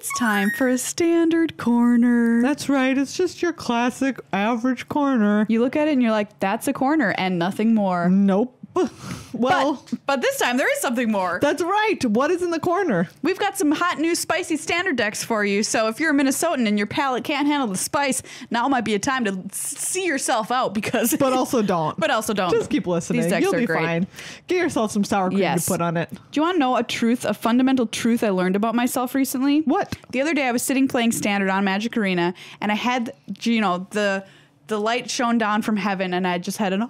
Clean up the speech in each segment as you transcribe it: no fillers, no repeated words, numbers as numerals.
It's time for a standard corner. That's right. It's just your classic average corner. You look at it and you're like, that's a corner and nothing more. Nope. Well, but this time there is something more. That's right. What is in the corner? We've got some hot new spicy standard decks for you. So if you're a Minnesotan and your palate can't handle the spice, now might be a time to see yourself out because. But also don't. Just keep listening. These decks You'll are be great. fine. Get yourself some sour cream to put on it. Do you want to know a fundamental truth I learned about myself recently? What? The other day I was sitting playing standard on Magic Arena and I had, the light shone down from heaven and I just had an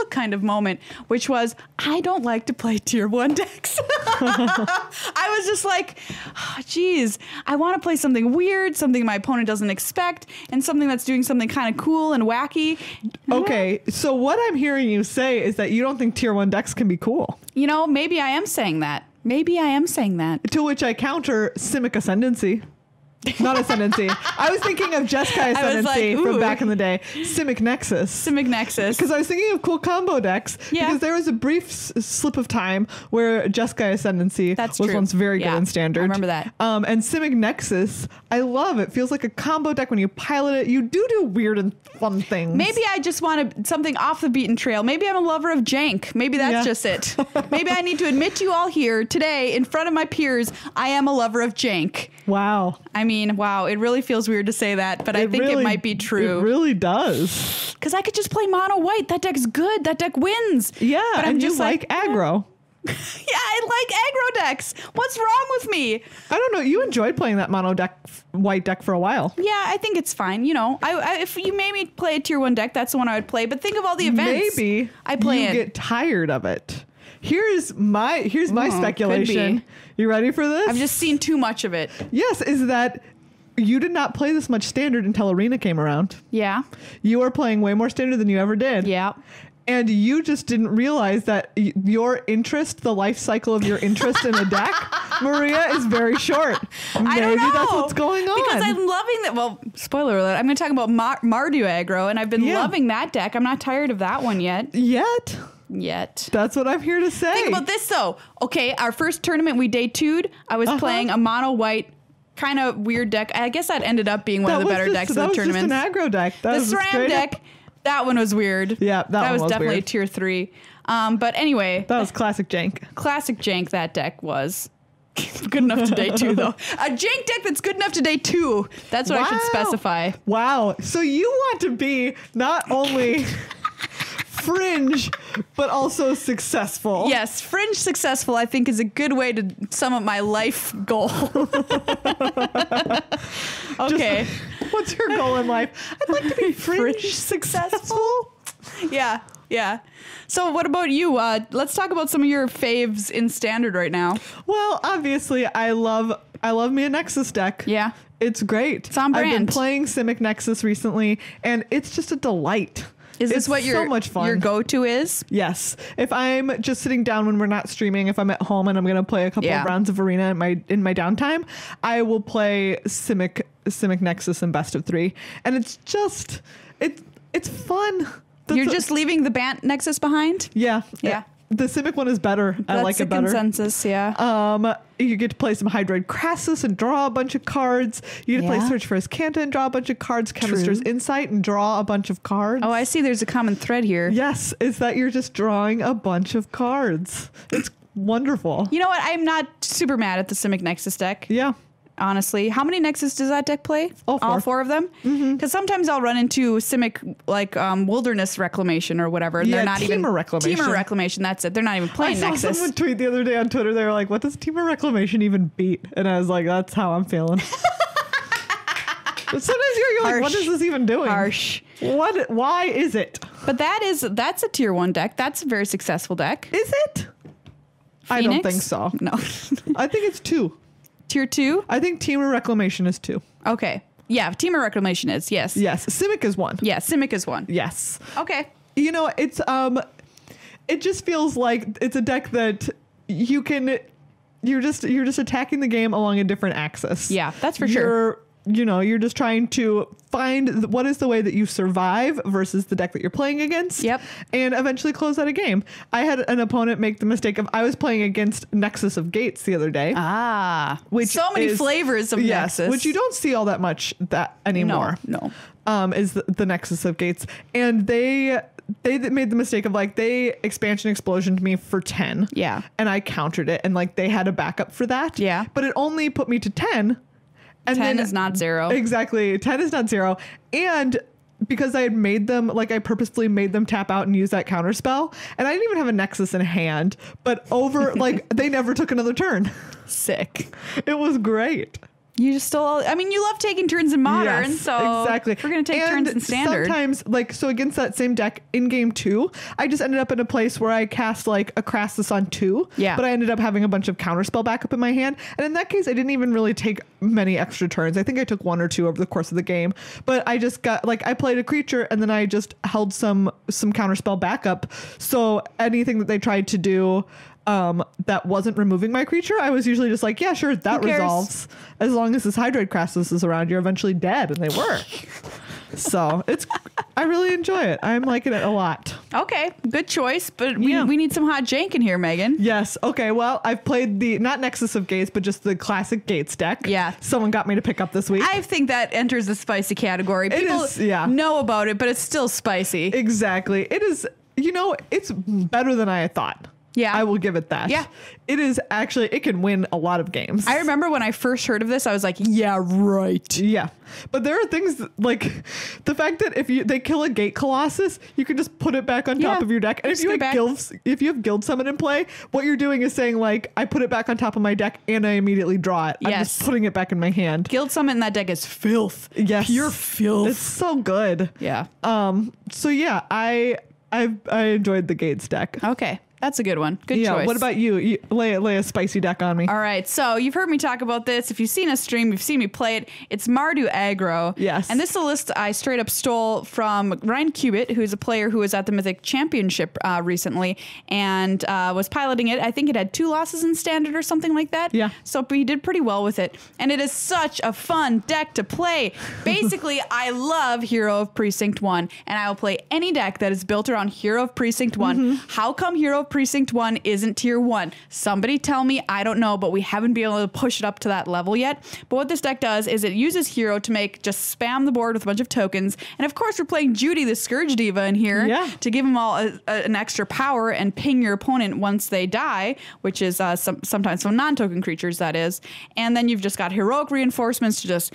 kind of moment, which was, I don't like to play tier 1 decks. I was just like, geez, I want to play something weird, something my opponent doesn't expect, and something that's doing something kind of cool and wacky. Okay, so what I'm hearing you say is that you don't think tier 1 decks can be cool. Maybe I am saying that. To which I counter Simic Ascendancy. Not Ascendancy. I was thinking of Jeskai Ascendancy from back in the day. Simic Nexus. Because I was thinking of cool combo decks. Yeah. Because there was a brief slip of time where Jeskai Ascendancy was once very good in Standard. I remember that. And Simic Nexus, I love it. Feels like a combo deck when you pilot it. You do weird and fun things. Maybe I just want something off the beaten trail. Maybe I'm a lover of jank. Maybe that's just it. Maybe I need to admit to you all here today in front of my peers, I am a lover of jank. Wow. Wow, it really feels weird to say that, but I think it might be true. It really does. Because I could just play mono white. That deck's good. That deck wins. Yeah, but I'm just like aggro. Yeah, I like aggro decks. What's wrong with me? I don't know. You enjoyed playing that mono white deck for a while. Yeah, I think it's fine. If you made me play a tier 1 deck, that's the one I would play. But think of all the events. Maybe I get tired of it. Here's my speculation. You ready for this? I've just seen too much of it. Yes, is that you did not play this much Standard until Arena came around. Yeah. You are playing way more Standard than you ever did. Yeah. And you just didn't realize that your interest, the life cycle of your interest in a deck, Maria, is very short. I don't know. That's what's going on. Because I'm loving that. Well, spoiler alert. I'm going to talk about Mardu aggro, and I've been loving that deck. I'm not tired of that one yet. Yet. That's what I'm here to say. Think about this, though. Okay, our first tournament we day 2'd, I was playing a mono white kind of weird deck. I guess that ended up being one of the better decks of the tournament. That was just an aggro deck. The SRAM deck, that one was weird. Yeah, that was definitely weird. A tier 3. But anyway. That was classic jank. Classic jank, that deck was. Good enough to day 2, though. A jank deck that's good enough to day 2. That's what I should specify. Wow. So you want to be not only fringe, but also successful. Yes, fringe successful, I think, is a good way to sum up my life goal. Okay. What's your goal in life? I'd like to be fringe successful. Yeah. So what about you? Let's talk about some of your faves in Standard right now. Well, obviously, I love me a Nexus deck. Yeah. It's great. It's on brand. I've been playing Simic Nexus recently, and it's just a delight. Is this what so much fun. Your go-to is? Yes. If I'm just sitting down when we're not streaming, if I'm at home and I'm going to play a couple of rounds of Arena in my downtime, I will play Simic Nexus in best of 3. And it's just, it's fun. You're just leaving the Bant Nexus behind? Yeah. Yeah. The Simic one is better. I like it better. That's the consensus, yeah. You get to play some Hydroid Crassus and draw a bunch of cards. You get to play Search for His Canta and draw a bunch of cards. Chemister's Insight and draw a bunch of cards. Oh, I see. There's a common thread here. Yes, it's that you're just drawing a bunch of cards. It's wonderful. You know what? I'm not super mad at the Simic Nexus deck. Yeah. Honestly, how many Nexus does that deck play? All four of them? Because sometimes I'll run into Simic Wilderness Reclamation or whatever. And they're not Teamer Reclamation. Teamer Reclamation. That's it. They're not even playing Nexus. I saw someone tweet the other day on Twitter. They were like, "What does Teamer Reclamation even beat?" And I was like, "That's how I'm feeling." But sometimes you're like, "What is this even doing?" Harsh. What? Why is it? But that's a tier 1 deck. That's a very successful deck. Is it? Phoenix? I don't think so. No. I think it's 2. Tier 2? I think Teamer Reclamation is 2. Okay. Yeah, Teamer Reclamation is, yes. Yes. Simic is 1. Yeah, Simic is 1. Yes. Okay. You know, it's it just feels like it's a deck that you're just attacking the game along a different axis. Yeah, that's for sure. you're just trying to find what is the way that you survive versus the deck that you're playing against. Yep. And eventually close out a game. I had an opponent make the mistake of, I was playing against Nexus of Gates the other day. Which so many flavors of Nexus. Which you don't see all that much anymore. No. Is the Nexus of Gates. And they made the mistake of like, they expansion explosioned me for 10. Yeah. And I countered it, and like they had a backup for that. Yeah. But it only put me to 10. And 10 is not 0. Exactly. 10 is not 0. And because I had made them, like I purposefully made them tap out and use that counter spell. And I didn't even have a Nexus in hand, but like they never took another turn. Sick. It was great. You just still, you love taking turns in Modern, yes, so exactly. we're going to take turns in Standard. Sometimes, so against that same deck in game 2, I just ended up in a place where I cast like a Crassus on 2, but I ended up having a bunch of counterspell backup in my hand. And in that case, I didn't even really take many extra turns. I think I took 1 or 2 over the course of the game, but I just got, I played a creature and then I just held some counterspell backup. So anything that they tried to do that wasn't removing my creature, I was usually just like, yeah, sure, that resolves. As long as this Hydroid Crassus is around, you're eventually dead, and they were. So I really enjoy it. I'm liking it a lot. Okay, good choice, but we need some hot jank in here, Megan. Yes. Okay, well, I've played the, not Nexus of Gates, but just the classic Gates deck. Yeah. Someone got me to pick up this week. I think that enters the spicy category. People know about it, but it's still spicy. Exactly. It is, it's better than I had thought. Yeah. I will give it that. Yeah. It is actually, it can win a lot of games. I remember when I first heard of this, I was like, yeah, right. Yeah. But there are things that, like the fact that if they kill a Gate Colossus, you can just put it back on top of your deck. And if you have Guild Summon in play, what you're doing is saying like, I put it back on top of my deck and I immediately draw it. I'm just putting it back in my hand. Guild Summon in that deck is filth. Yes. Pure filth. It's so good. Yeah. So yeah, I enjoyed the Gates deck. Okay. That's a good one. Good choice. What about you? Lay a spicy deck on me. All right. So you've heard me talk about this. If you've seen us stream, you've seen me play it. It's Mardu aggro. Yes. And this is a list I straight up stole from Ryan Cubitt, who's a player who was at the Mythic Championship recently and was piloting it. I think it had 2 losses in Standard or something like that. Yeah. So he did pretty well with it. And it is such a fun deck to play. Basically, I love Hero of Precinct 1, and I will play any deck that is built around Hero of Precinct 1. Mm-hmm. How come Hero of Precinct 1 isn't tier 1? Somebody tell me. I don't know, but we haven't been able to push it up to that level yet. But what this deck does is it uses Hero to just spam the board with a bunch of tokens. And of course, we're playing Judy, the Scourge Diva, in here to give them all an extra power and ping your opponent once they die, which is sometimes some non-token creatures, that is. And then you've just got heroic reinforcements to just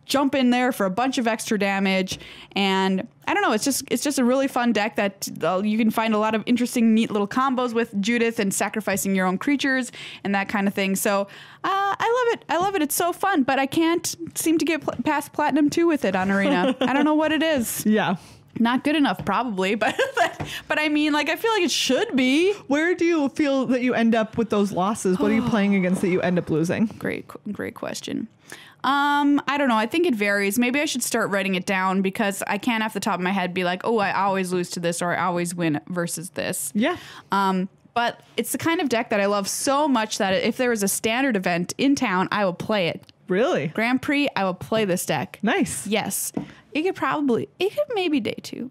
jump in there for a bunch of extra damage. And I don't know, it's just a really fun deck that you can find a lot of interesting, neat little combos with Judith and sacrificing your own creatures and that kind of thing. So I love it. It's so fun, but I can't seem to get past Platinum 2 with it on Arena. I don't know what it is. Yeah. Not good enough, probably, but I mean, I feel like it should be. Where do you feel that you end up with those losses? What are you playing against that you end up losing? Great question. I don't know. I think it varies. Maybe I should start writing it down because I can't off the top of my head be like, oh, I always lose to this or I always win versus this. Yeah. But it's the kind of deck that I love so much that if there was a Standard event in town, I will play it. Really? Grand Prix, I will play this deck. Nice. Yes. It could maybe day 2.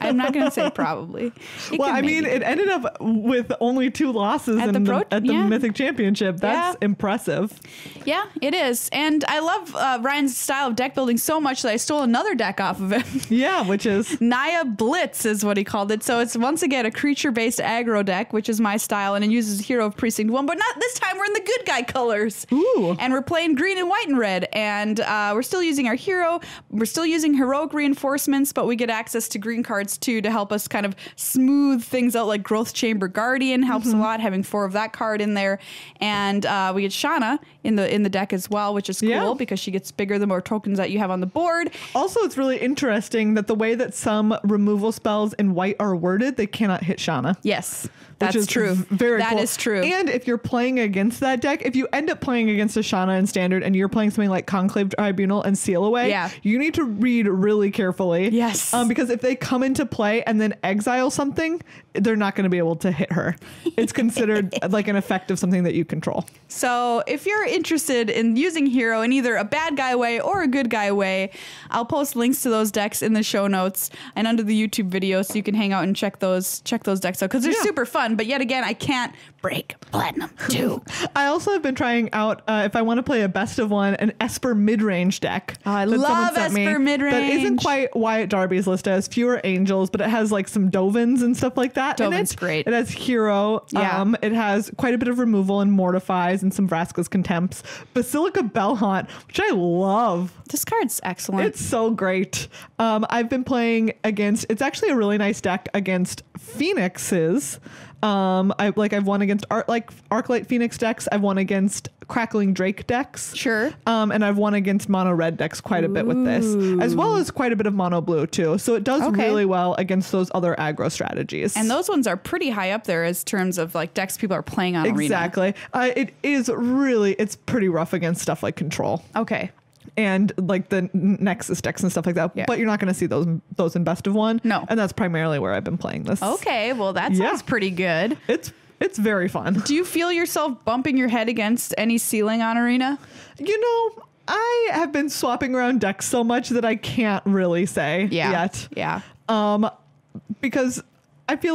I'm not going to say probably. It ended up with only 2 losses at the Mythic Championship. That's impressive. Yeah, it is. And I love Ryan's style of deck building so much that I stole another deck off of him. Yeah, which is? Naya Blitz is what he called it. So it's once again a creature-based aggro deck, which is my style, and it uses Hero of Precinct 1, but not this time. We're in the good guy colors. Ooh. And we're playing green and white and red. And we're still using our hero. We're still using heroic reinforcements, but we get access to green cards too to help us kind of smooth things out, like Growth Chamber Guardian helps a lot, having 4 of that card in there. And we get Shauna in the deck as well, which is cool because she gets bigger the more tokens that you have on the board. Also, it's really interesting that the way that some removal spells in white are worded, they cannot hit Shauna. Yes. That's true. Very cool. That is true. And if you're playing against that deck, if you end up playing against a Shauna in Standard and you're playing something like Conclave Tribunal and Seal Away, you need to read really carefully. Yes. Because if they come into play and then exile something, they're not going to be able to hit her. It's considered like an effect of something that you control. So if you're interested in using Hero in either a bad guy way or a good guy way, I'll post links to those decks in the show notes and under the YouTube video so you can hang out and check those decks out because they're super fun. But yet again, I can't break Platinum 2. I also have been trying out, if I want to play a best of one, an Esper mid-range deck. Oh, I love Esper mid-range. That isn't quite Wyatt Darby's list. It has fewer angels, but it has like some Dovins and stuff like that. Dovin's great. It has Hero. Yeah. It has quite a bit of removal and Mortifies and some Vraska's Contempts. Basilica Bellhaunt, which I love. This card's excellent. It's so great. I've been playing against, it's actually a really nice deck against Phoenixes. I've won against Arclight Phoenix decks. I've won against Crackling Drake decks. Sure. And I've won against mono red decks quite a bit with this, as well as quite a bit of mono blue too. So it does really well against those other aggro strategies. And those ones are pretty high up there as terms of like decks people are playing on Arena. Exactly. It's pretty rough against stuff like Control. Okay. And like the Nexus decks and stuff like that. Yeah. But you're not going to see those in best of one. No. And that's primarily where I've been playing this. Okay. Well, that sounds pretty good. It's very fun. Do you feel yourself bumping your head against any ceiling on Arena? You know, I have been swapping around decks so much that I can't really say yet. Yeah. Because I feel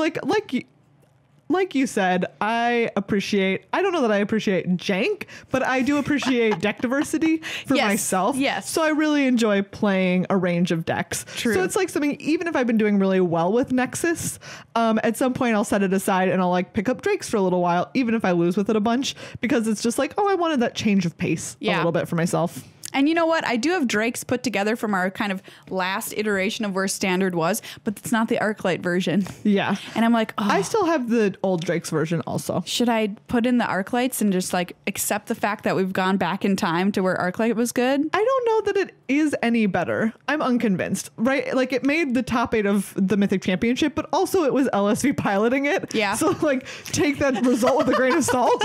like you said, I don't know that I appreciate jank, but I do appreciate deck diversity for myself. Yes. So I really enjoy playing a range of decks. True. So it's like something, even if I've been doing really well with Nexus, at some point I'll set it aside and I'll like pick up Drakes for a little while, even if I lose with it a bunch, because it's just like, oh, I wanted that change of pace a little bit for myself. And you know what? I do have Drakes put together from our kind of last iteration of where Standard was, but it's not the Arclight version. Yeah. And I'm like, I still have the old Drakes version also. Should I put in the Arclights and just like accept the fact that we've gone back in time to where Arclight was good? I don't know that it is any better. I'm unconvinced, right? Like it made the top 8 of the Mythic Championship, but also it was LSV piloting it. Yeah. So like take that result with a grain of salt.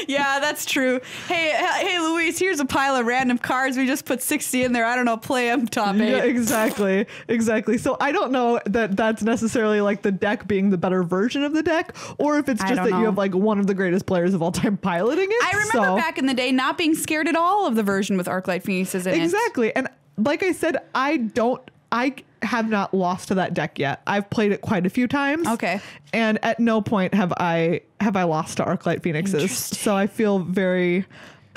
Yeah, that's true. Hey, Luis, here's a pile of random cards. We just put 60 in there. I don't know. Play them top 8. Yeah, exactly. So I don't know that that's necessarily like the deck being the better version of the deck, or if it's just that you have like one of the greatest players of all time piloting it. I remember back in the day not being scared at all of the version with Arclight Phoenixes in it. Exactly. And like I said, I have not lost to that deck yet. I've played it quite a few times. Okay. And at no point have I lost to Arclight Phoenixes. So I feel very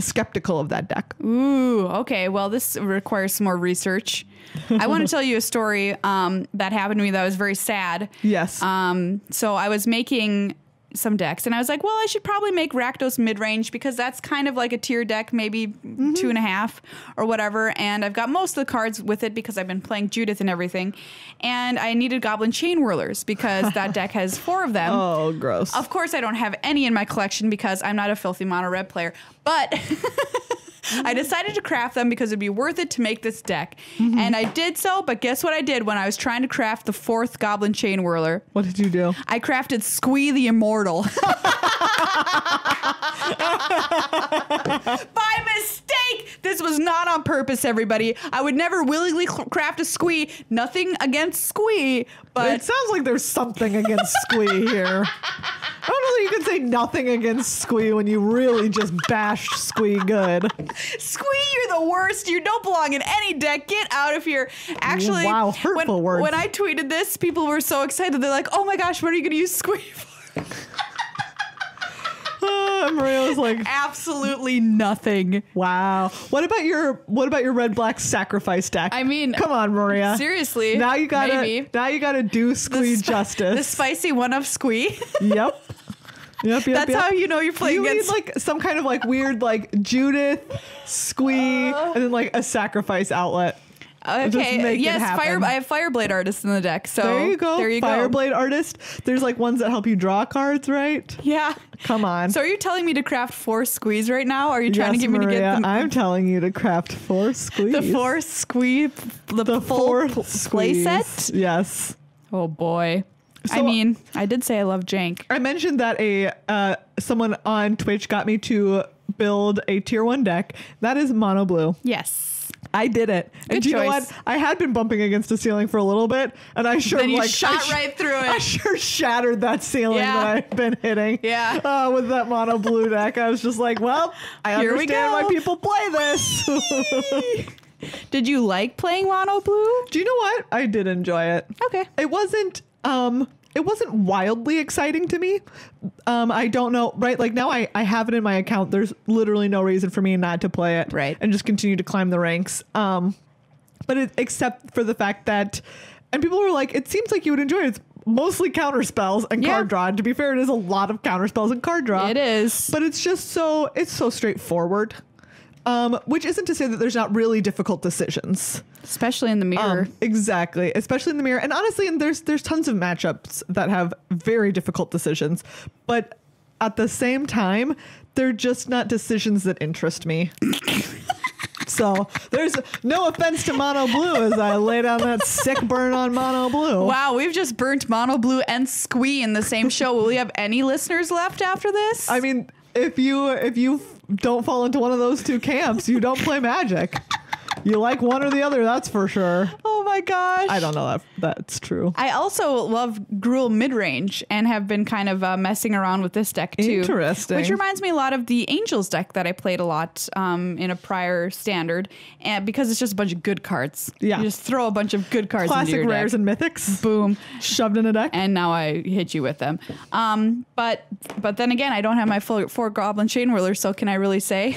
skeptical of that deck. Ooh, okay. Well, this requires some more research. I want to tell you a story that happened to me that was very sad. Yes. So I was making some decks and I was like, well, I should probably make Rakdos mid-range because that's kind of like a tier deck, maybe 2.5 or whatever. And I've got most of the cards with it because I've been playing Judith and everything. And I needed Goblin Chain Whirlers because that deck has 4 of them. Oh, gross. Of course, I don't have any in my collection because I'm not a filthy mono red player, but I decided to craft them because it'd be worth it to make this deck. And I did so, but guess what I did when I was trying to craft the 4th Goblin Chain Whirler? What did you do? I crafted Squee the Immortal. By mistake! This was not on purpose, everybody. I would never willingly craft a Squee. Nothing against Squee, but... It sounds like there's something against Squee here. I don't know that you can say nothing against Squee when you really just bashed Squee good. Squee, you're the worst. You don't belong in any deck. Get out of here. Actually, wow, hurtful words. When I tweeted this, people were so excited. They're like, oh my gosh, what are you going to use Squee for? Maria was like, absolutely nothing. Wow. What about your red-black sacrifice deck? I mean, come on, Maria. Seriously. Now you gotta do Squee justice. The spicy one of Squee. Yep. That's how you know you're playing against. You need like some kind of like weird like Judith, Squee, and then like a sacrifice outlet. Okay. Yes, I have Fireblade Artist in the deck. So there you go. Fireblade Artist. There's like ones that help you draw cards, right? Yeah. Come on. So are you telling me to craft 4 Squees right now? Or are you trying to get me to get them? I'm telling you to craft 4 Squees. The 4 Squee, the full play set? Yes. Oh boy. So, I mean, I did say I love jank. I mentioned that someone on Twitch got me to build a tier 1 deck. That is mono blue. Yes. I did it. Good and you know choice. what? I had been bumping against the ceiling for a little bit, and I sure then you shot right through it. I sure shattered that ceiling that I've been hitting. Yeah. With that mono blue deck, I was just like, well, I Here we understand go. why people play this. Did you like playing mono blue? Do you know what? I did enjoy it. Okay. It wasn't wildly exciting to me. I don't know, right? Like now I have it in my account. There's literally no reason for me not to play it. Right. And just continue to climb the ranks. But except for the fact that, and people were like, it seems like you would enjoy it. It's mostly counter spells and card draw. And to be fair, it is a lot of counter spells and card draw. It is. But it's just it's so straightforward. Which isn't to say that there's not really difficult decisions. Especially in the mirror. Exactly. Especially in the mirror. And honestly, and there's tons of matchups that have very difficult decisions. But at the same time, they're just not decisions that interest me. So there's no offense to mono blue as I lay down that sick burn on mono blue. Wow, we've just burnt mono blue and Squee in the same show. Will we have any listeners left after this? I mean, if you don't fall into one of those two camps, you don't play Magic. You like one or the other, that's for sure. Oh my gosh. I don't know if that's true. I also love Gruul midrange and have been kind of messing around with this deck too. Interesting. Which reminds me a lot of the Angels deck that I played a lot in a prior standard, and because it's just a bunch of good cards. Yeah. You just throw a bunch of good cards Classic into your rares deck. and mythics. Boom. Shoved in a deck. And now I hit you with them. But then again, I don't have my full 4 Goblin Chain Whirlers, so can I really say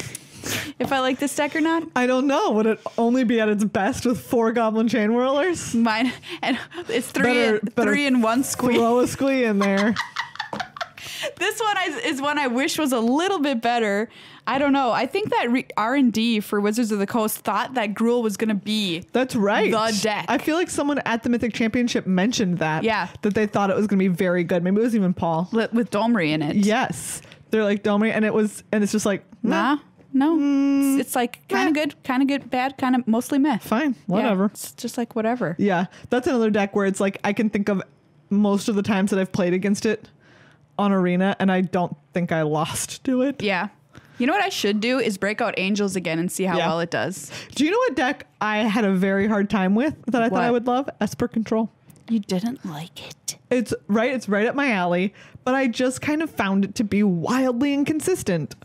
if I like this deck or not? I don't know. Would it only be at its best with 4 Goblin Chain Whirlers? Mine, and it's three and one Squee. Throw a Squee in there. This one is one I wish was a little bit better. I don't know. I think that R&D for Wizards of the Coast thought that Gruul was going to be That's right. the deck. I feel like someone at the Mythic Championship mentioned that. Yeah. That they thought it was going to be very good. Maybe it was even Paul. With Domri in it. Yes. They're like Domri, and it's just like, Nah. No. It's like kind of good, bad, kind of mostly meh. Fine. Whatever. Yeah, it's just like whatever. Yeah. That's another deck where it's like, I can think of most of the times that I've played against it on Arena, and I don't think I lost to it. Yeah. You know what I should do is break out Angels again and see how well it does. Do you know what deck I had a very hard time with that I thought I would love? Esper Control. You didn't like it. It's right up my alley, but I just kind of found it to be wildly inconsistent.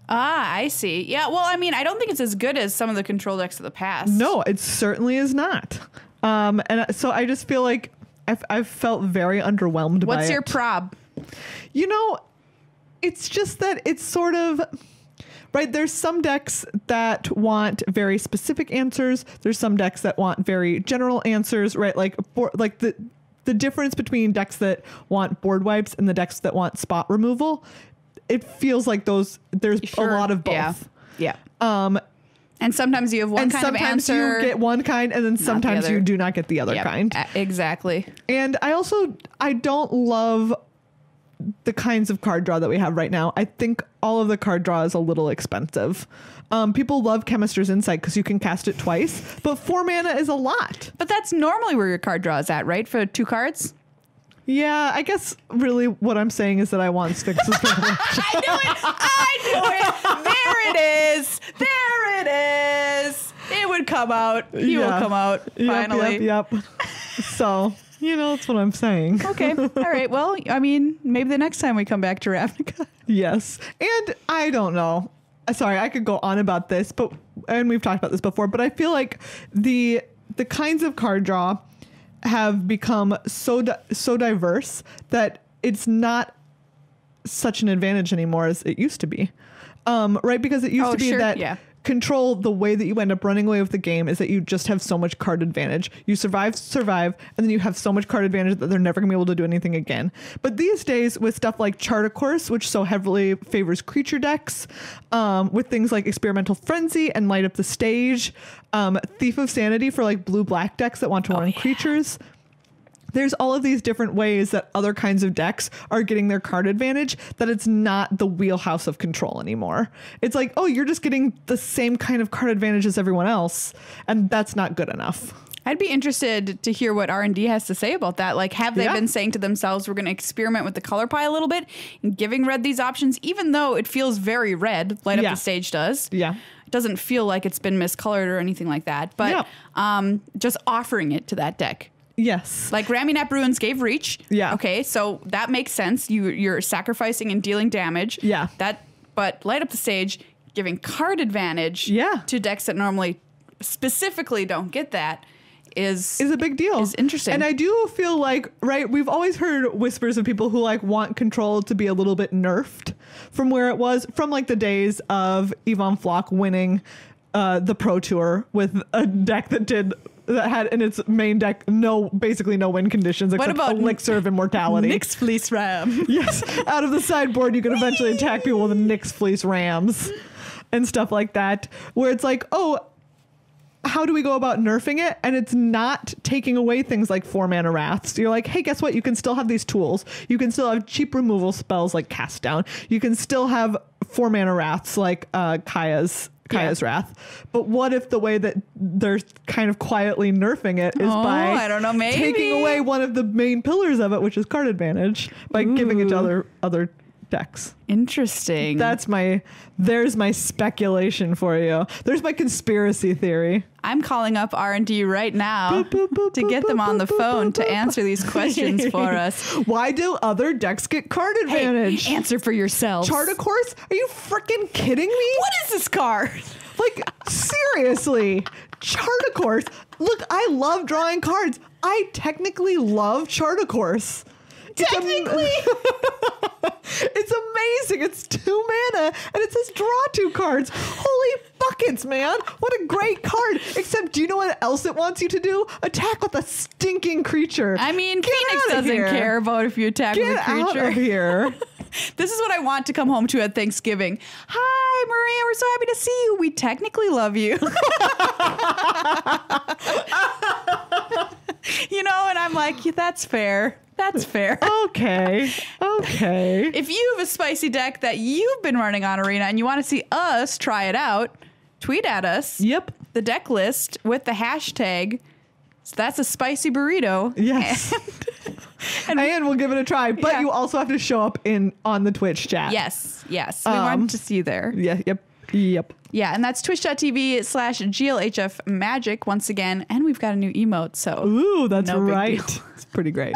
Ah, I see. Yeah, well, I mean, I don't think it's as good as some of the control decks of the past. No, it certainly is not. And so I just feel like I've felt very underwhelmed by it. What's your prob? You know, it's just that it's sort of... Right, there's some decks that want very specific answers. There's some decks that want very general answers, right? Like the difference between decks that want board wipes and the decks that want spot removal, it feels like there's a lot of both. Yeah. And sometimes you have one kind of answer. Sometimes you get one kind, and then sometimes you do not get the other kind. Exactly. And I don't love the kinds of card draw that we have right now. I think all of the card draw is a little expensive. People love Chemister's Insight because you can cast it twice, but 4 mana is a lot. But that's normally where your card draw is at, right? For 2 cards? Yeah, I guess really what I'm saying is that I want Sphinx's I knew it! There it is! There it is! It would come out. He will come out, finally. Yep. So... You know, that's what I'm saying. Okay. All right. Well, I mean, maybe the next time we come back to Ravnica. Yes. And I don't know. Sorry, I could go on about this, and we've talked about this before, but I feel like the kinds of card draw have become so diverse that it's not such an advantage anymore as it used to be. Right? Because it used to be that control, the way that you end up running away with the game is that you just have so much card advantage. You survive, and then you have so much card advantage that they're never gonna be able to do anything again. But these days, with stuff like Chart Course, which so heavily favors creature decks, with things like Experimental Frenzy and Light Up the Stage, Thief of Sanity for like blue-black decks that want to run creatures. There's all of these different ways that other kinds of decks are getting their card advantage, that it's not the wheelhouse of control anymore. It's like, oh, you're just getting the same kind of card advantage as everyone else, and that's not good enough. I'd be interested to hear what R&D has to say about that. Like, have they been saying to themselves, we're going to experiment with the color pie a little bit and giving red these options, even though it feels very red, Light Up the Stage does. Yeah. doesn't feel like it's been miscolored or anything like that. But just offering it to that deck. Yes. Like Ramunap Ruins gave reach. Yeah. Okay, so that makes sense. You're sacrificing and dealing damage. Yeah. But Light Up the Stage, giving card advantage to decks that normally specifically don't get that is a big deal. Is interesting. And I do feel like, right, we've always heard whispers of people who like want control to be a little bit nerfed from where it was, from like the days of Yvonne Flock winning the Pro Tour with a deck that had in its main deck basically no win conditions except Elixir of Immortality. Nyx Fleece Ram. Yes. Out of the sideboard you can eventually attack people with Nyx Fleece Rams and stuff like that, where it's like, oh, how do we go about nerfing it? And it's not taking away things like 4-mana Wraths. You're like, hey, guess what? You can still have these tools. You can still have cheap removal spells like Cast Down. You can still have 4-mana Wraths like Kaya's Wrath. But what if the way that they're kind of quietly nerfing it is by I don't know, maybe taking away one of the main pillars of it, which is card advantage, by giving it to other decks. Interesting. There's my speculation for you. There's my conspiracy theory. I'm calling up R&D right now to get them on the phone to answer these questions for us. Why do other decks get card advantage? Hey, answer for yourselves. Chart of Course? Are you freaking kidding me? What is this card? Like, seriously. Chart of Course. Look, I love drawing cards. I technically love Chart of Course. Technically. It's amazing. It's 2 mana and it says draw 2 cards. Holy buckets, man. What a great card. Except, do you know what else it wants you to do? Attack with a stinking creature. I mean, Phoenix doesn't care about if you attack with a creature. Get out of here. This is what I want to come home to at Thanksgiving. Hi, Maria. We're so happy to see you. We technically love you. You know, and I'm like, yeah, that's fair. That's fair. Okay. If you have a spicy deck that you've been running on Arena and you want to see us try it out, tweet at us. Yep. The deck list with the hashtag. So that's a spicy burrito. Yes. And we'll give it a try. But you also have to show up on the Twitch chat. Yes. We want to see you there. Yeah. Yep. Yeah, and that's twitch.tv/GLHF Magic once again. And we've got a new emote, so. Ooh, that's right. It's pretty great.